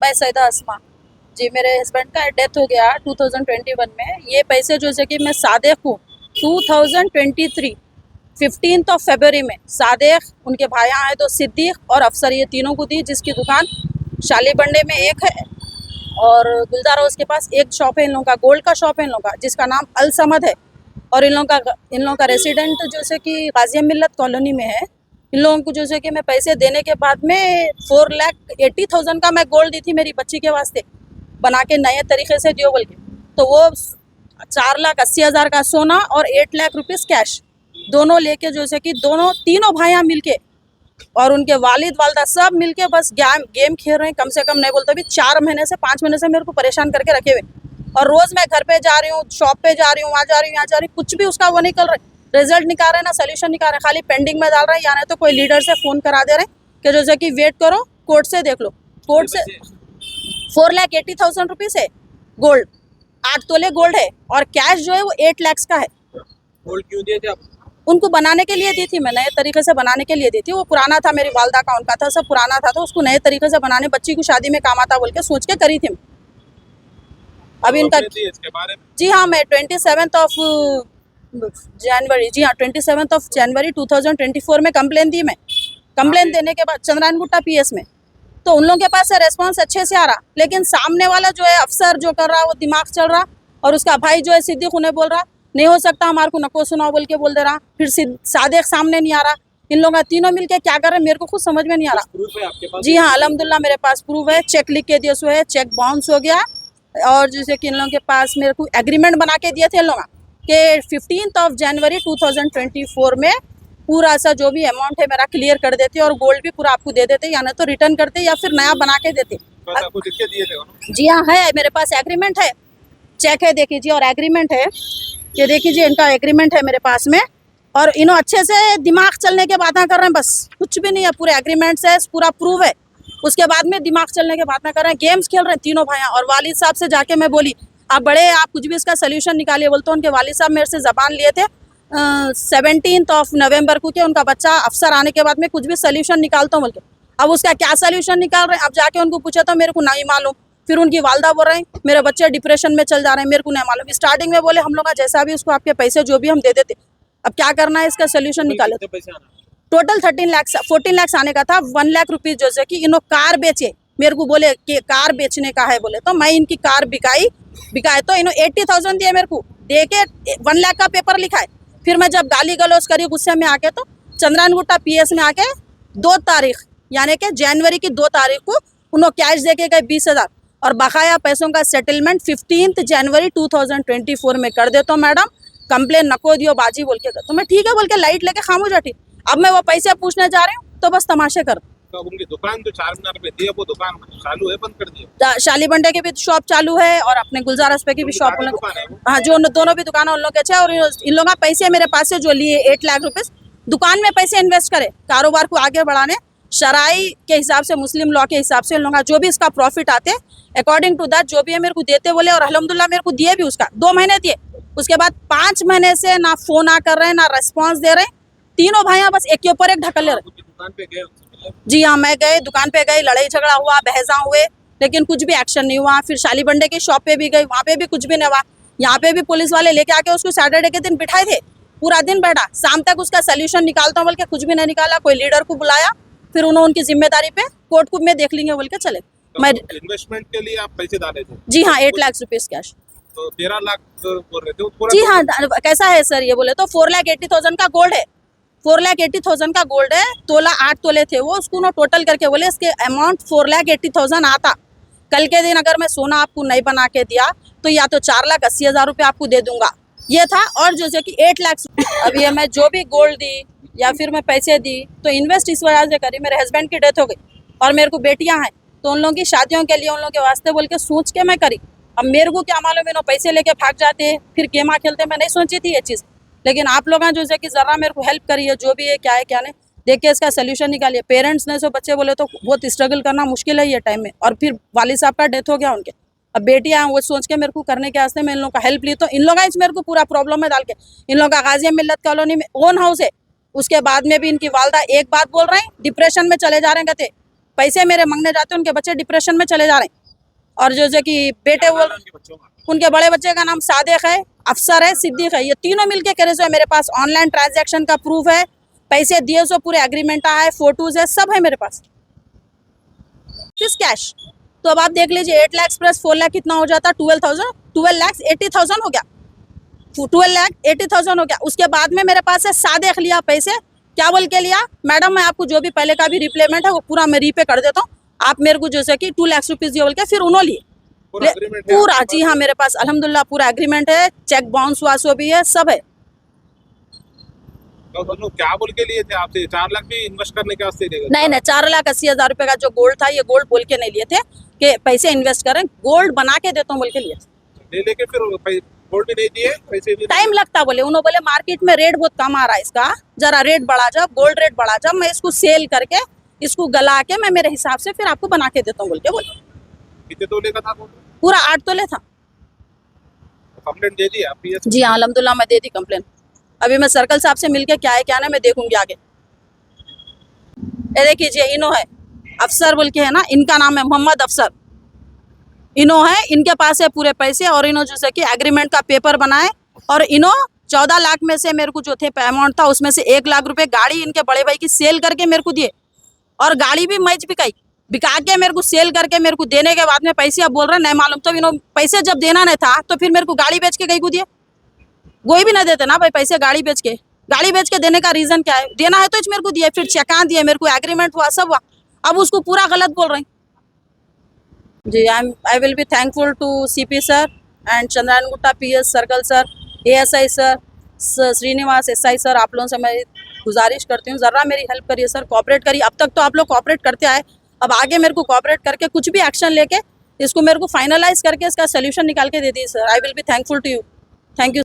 मैं सैदा अस्मा जी, मेरे हस्बैंड का डेथ हो गया 2021 में। ये पैसे जो है कि मैं सादेक को 2023 15 फरवरी में सादेक, उनके भाई आए तो सिद्दीक और अफसर, ये तीनों को दी, जिसकी दुकान शाली बंडे में एक है और गुलजार हाउस के पास एक शॉप है इन लोगों का, गोल्ड का शॉप है इन लोगों का, जिसका नाम अल समद है। और इन लोगों का रेसिडेंट जैसे कि गाजिया मिल्लत कॉलोनी में है। इन लोगों को जैसे कि मैं पैसे देने के बाद में 4,80,000 का मैं गोल्ड दी थी मेरी बच्ची के वास्ते, बना के नए तरीके से दियो बोल के। तो वो 4,80,000 का सोना और 8 लाख रुपीस कैश दोनों लेके जैसे कि तीनों भाइयाँ मिलके और उनके वालिद वालदा सब मिलके बस गेम खेल रहे हैं। कम से कम नहीं बोलते भी 4 महीने से 5 महीने से मेरे को परेशान करके रखे हुए। और रोज मैं घर पे जा रही हूँ, शॉप पे जा रही हूँ, वहाँ जा रही हूँ, यहाँ जा रही हूँ, कुछ भी उसका वो निकल रहा है, रिजल्ट निकाल रहे ना सोल्यूशन निकाल रहे, खाली पेंडिंग में डाल रहे हैं। या नहीं तो कोई लीडर से फोन करा दे रहे हैं कि जैसे कि वेट करो, कोर्ट से देख लो। कोर्ट से 4,80,000 रुपीज है गोल्ड, 8 तोले गोल्ड है और कैश जो है वो 8 लाख का है। गोल्ड क्यों दिए थे आप? उनको बनाने के लिए दी थी मैं, नए तरीके से बनाने के लिए दी थी। वो पुराना था, मेरी वालदा का उनका था, सब पुराना था, तो उसको नए तरीके से बनाने, बच्ची की शादी में काम आता बोल के सोच के करी थी। अभी इनका इसके बारे में? जी हाँ, मैं 27 जनवरी, जी हाँ 27 जनवरी 2024 में कंप्लेन दी। मैं कंप्लेन देने के बाद चंद्रायन गुट्टा PS में, तो उन लोगों के पास से रेस्पॉन्स अच्छे से आ रहा, लेकिन सामने वाला जो है अफसर जो कर रहा वो दिमाग चल रहा, और उसका भाई जो है सिद्दीक उन्हें बोल रहा नहीं हो सकता, हमारे को नको सुनाओ बोल के बोल दे रहा। फिर सादेक सामने नहीं आ रहा। इन लोग तीनों मिलके क्या कर रहे हैं मेरे को खुद समझ में नहीं आ रहा। प्रूफ है आपके पास? जी हाँ, अल्हम्दुलिल्लाह मेरे पास प्रूफ है, चेक लिख के दिए सो है, चेक बाउंस हो गया। और जैसे कि इन लोगों के पास मेरे को एग्रीमेंट बना के दिए थे इन लोग के 15 जनवरी 2024 में पूरा सा जो भी अमाउंट है मेरा क्लियर कर देते और गोल्ड भी पूरा आपको दे देते, या नहीं तो रिटर्न करते या फिर नया बना के देते। आपको लिख के दिए थे? जी हाँ, है मेरे पास एग्रीमेंट है, चेक है देखिए जी, और एग्रीमेंट है, ये देखिए जी, इनका एग्रीमेंट है मेरे पास में। और इन्हों अच्छे से दिमाग चलने के बातें कर रहे हैं, बस कुछ भी नहीं है, पूरे एग्रीमेंट से पूरा प्रूव है। उसके बाद में दिमाग चलने के बातें कर रहे हैं, गेम्स खेल रहे हैं तीनों भाइयाँ। और वालिद साहब से जाके मैं बोली आप बड़े, आप कुछ भी इसका सोल्यूशन निकालिए, बोलते उनके वालिद साहब मेरे से जबान लिए थे 17 नवंबर को कि उनका बच्चा अफसर आने के बाद में कुछ भी सोल्यूशन निकालता हूँ बोल के। अब उसका क्या सोल्यूशन निकाल रहे हैं, अब जाके उनको पूछा तो मेरे को नहीं मालूम। फिर उनकी वालदा बोल रहे हैं मेरे बच्चे डिप्रेशन में चल जा रहे हैं, मेरे को नहीं मालूम। स्टार्टिंग में बोले हम लोग का जैसा भी उसको आपके पैसे जो भी हम दे देते, अब क्या करना है इसका सोल्यूशन निकाले। टोटल 14 लाख आने का था, 1 लाख रुपीज जैसे कि इन्हों कार बेचे, मेरे को बोले कि कार बेचने का है बोले, तो मैं इनकी कार बिकाए तो इन्हों 80,000 दिए मेरे को, दे के 1 लाख का पेपर लिखा है। फिर मैं जब गाली गलौज करी गुस्से में आके, तो चंद्रायन गुट्टा PS में आके 2 तारीख यानी कि जनवरी की 2 तारीख को उन्होंने कैश दे के गए 20,000 और बकाया पैसों का सेटलमेंट 15 जनवरी 2024 में कर दे। तो मैडम कंप्लेन नको दियो बाजी बोल के, तो मैं ठीक है बोल के लाइट लेके खामोश बैठी। अब मैं वो पैसे पूछने जा रही हूँ तो बस तमाशे कर। तो उनकी दुकान जो 4 मीनार पे थी वो दुकान चालू है, बंद कर दी? शाली बंडे की भी शॉप चालू है और अपने गुलजार हस्पे की भी शॉप, हाँ जो दोनों भी दुकान उन लोग के। और इन लोगों पैसे मेरे पास से जो लिए 8 लाख रुपीज दुकान में पैसे इन्वेस्ट करे, कारोबार को आगे बढ़ाने, शराई के हिसाब से, मुस्लिम लॉ के हिसाब से इन लोग जो भी इसका प्रॉफिट आते अकॉर्डिंग टू दैट जो भी है मेरे को देते बोले। और अल्हम्दुलिल्लाह मेरे को दिए भी, उसका 2 महीने दिए। उसके बाद 5 महीने से ना फोन आ कर रहे हैं ना रेस्पॉन्स दे रहे हैं। तीनों भाइयाँ बस एक के ऊपर एक ढकल ले रहे। दुकान पे गए? जी हाँ, मैं गए, दुकान पे गई, लड़ाई झगड़ा हुआ, बहसा हुए, लेकिन कुछ भी एक्शन नहीं हुआ। फिर शाली बंडे की शॉप पे भी गई, वहाँ पे भी कुछ भी नहीं हुआ। यहाँ पे भी पुलिस वाले लेके आके उसको सैटरडे के दिन बिठाए थे, पूरा दिन बैठा, शाम तक उसका सोल्यूशन निकालता हूँ बोल के कुछ भी नहीं निकाला। कोई लीडर को बुलाया, फिर उन्होंने उनकी जिम्मेदारी पे कोर्ट को में देख लेंगे बोल के चले। मैं इन्वेस्टमेंट के लिए आप पैसे डाले थे? जी हाँ, 8 लाख रुपीज कैश। तो 13 लाख बोल रहे थे? जी हाँ, कैसा है सर ये बोले तो 4,80,000 का गोल्ड है, 4,80,000 का गोल्ड है। तोला 8 तोले थे वो, उसको ना टोटल करके बोले इसके अमाउंट 4,80,000 आता। कल के दिन अगर मैं सोना आपको नहीं बना के दिया तो या तो 4,80,000 रुपये आपको दे दूंगा, ये था। और जैसे कि 8 लाख अब ये मैं जो भी गोल्ड दी या फिर मैं पैसे दी तो इन्वेस्ट इस वजह से करी, मेरे हस्बैंड की डेथ हो गई और मेरे को बेटियां हैं, तो उन लोगों की शादियों के लिए, उन लोगों के वास्ते बोल के सोच के मैं करी। अब मेरे को क्या मालूम इन्होंने पैसे लेके भाग जाते फिर गेमा खेलते, मैं नहीं सोची थी ये चीज़। लेकिन आप लोग जो है कि ज़रा मेरे को हेल्प करिए, जो भी है क्या नहीं, देख के इसका सोल्यूशन निकालिए। पेरेंट्स ने सो बच्चे बोले तो बहुत स्ट्रगल करना मुश्किल है ये टाइम में। और फिर वालिद साहब का डेथ हो गया उनके, अब बेटियां वो सोच के मेरे को करने के वास्ते मैं इन लोगों का हेल्प ली। तो इन लोग मेरे को पूरा प्रॉब्लम में डाल के, इन लोग का गाजिया मिल्लत कॉलोनी में ओन हाउस है, उसके बाद में भी इनकी वालदा एक बात बोल रहे हैं, डिप्रेशन में चले जा रहे हैं, कहते पैसे मेरे मांगने जाते हैं, उनके बच्चे डिप्रेशन में चले जा रहे हैं। और जो कि बेटे वो उनके बच्चों का उनके बड़े बच्चे का नाम सादिक है, अफसर है, सिद्दीक है। ये तीनों मिलके कह रहे हैं मेरे पास ऑनलाइन ट्रांजैक्शन का प्रूफ है, पैसे दिए सो पूरे एग्रीमेंट है, फोटोज है, सब है मेरे पास, किस कैश। तो अब आप देख लीजिए 8 लाख प्लस 4 लाख कितना हो जाता, 12 लाख 80,000 हो गया, 12 लाख 80,000 हो गया। उसके बाद में मेरे पास है सादिक लिया पैसे, क्या बोल के लिया, मैडम मैं आपको जो भी पहले का भी रिप्लेमेंट है वो पूरा मैं रीपे कर देता हूँ, आप मेरे को जैसे कि 2 लाख रुपीज दिए बोल के फिर उन्होंने लिए पूरा agreement है पूरा। आपके जी हाँ, मेरे पास अल्हम्दुलिल्लाह पूरा एग्रीमेंट है, चेक बाउंस वासो भी है, सब है। तो दोनों क्या बोल के लिए थे आपसे? 4 लाख भी इन्वेस्ट करने के वास्ते देगा? नहीं नहीं, 4,80,000 रुपए का जो गोल्ड था, ये गोल्ड बोल के नहीं लिए थे कि पैसे इन्वेस्ट करें, गोल्ड बना के देता हूँ बोल के लिए। ले लेके फिर गोल्ड भी नहीं दिए, पैसे भी टाइम लगता बोले, उन्होंने बोले मार्केट में रेट बहुत कम आ रहा है इसका, जरा रेट बढ़ा जब, गोल्ड रेट बढ़ा जब, मैं इसको सेल करके इसको गला के मैं मेरे हिसाब से फिर आपको बना के देता हूँ बोल के बोले। कितने तोले का था गोल्ड? पूरा 8 तोले था। कंप्लेंट दे दी आप? जी हाँ, अल्हम्दुलिल्लाह मैं दे दी कंप्लेन। अभी मैं सर्कल साहब से मिलके क्या है क्या ना मैं देखूंगी आगे। ये देखिए इनो है, अफसर बोल के है ना, इनका नाम है मोहम्मद अफसर, इनो है, इनके पास है पूरे पैसे, और इनो जैसे कि एग्रीमेंट का पेपर बनाए, और इनो 14 लाख में से मेरे को जो थे अमाउंट था उसमें से 1 लाख रुपए गाड़ी इनके बड़े भाई की सेल करके मेरे को दिए, और गाड़ी भी मैच बिका के मेरे को सेल करके मेरे को देने के बाद में पैसे अब बोल रहे नहीं मालूम। तो इन्होंने पैसे जब देना नहीं था तो फिर मेरे को गाड़ी बेच के कहीं को दिए, कोई भी ना देते ना भाई पैसे, गाड़ी बेच के देने का रीजन क्या है, देना है तो इस मेरे को दिए, फिर चेकान दिए, मेरे को एग्रीमेंट हुआ, सब हुआ, अब उसको पूरा गलत बोल रहे हैं। जी I will be thankful to CP sir and Chandrayan Gutta PS circle sir, ASI sir, Srinivas SI sir, आप लोगों से मैं गुजारिश करती हूँ ज़रा मेरी हेल्प करिए सर, कोऑपरेट करिए। अब तक तो आप लोग कोऑपरेट करते आए, अब आगे मेरे को कोऑपरेट करके कुछ भी एक्शन लेके इसको मेरे को फाइनलाइज करके इसका सोल्यूशन निकाल के दे दीजिए sir. I will be thankful to you, thank you.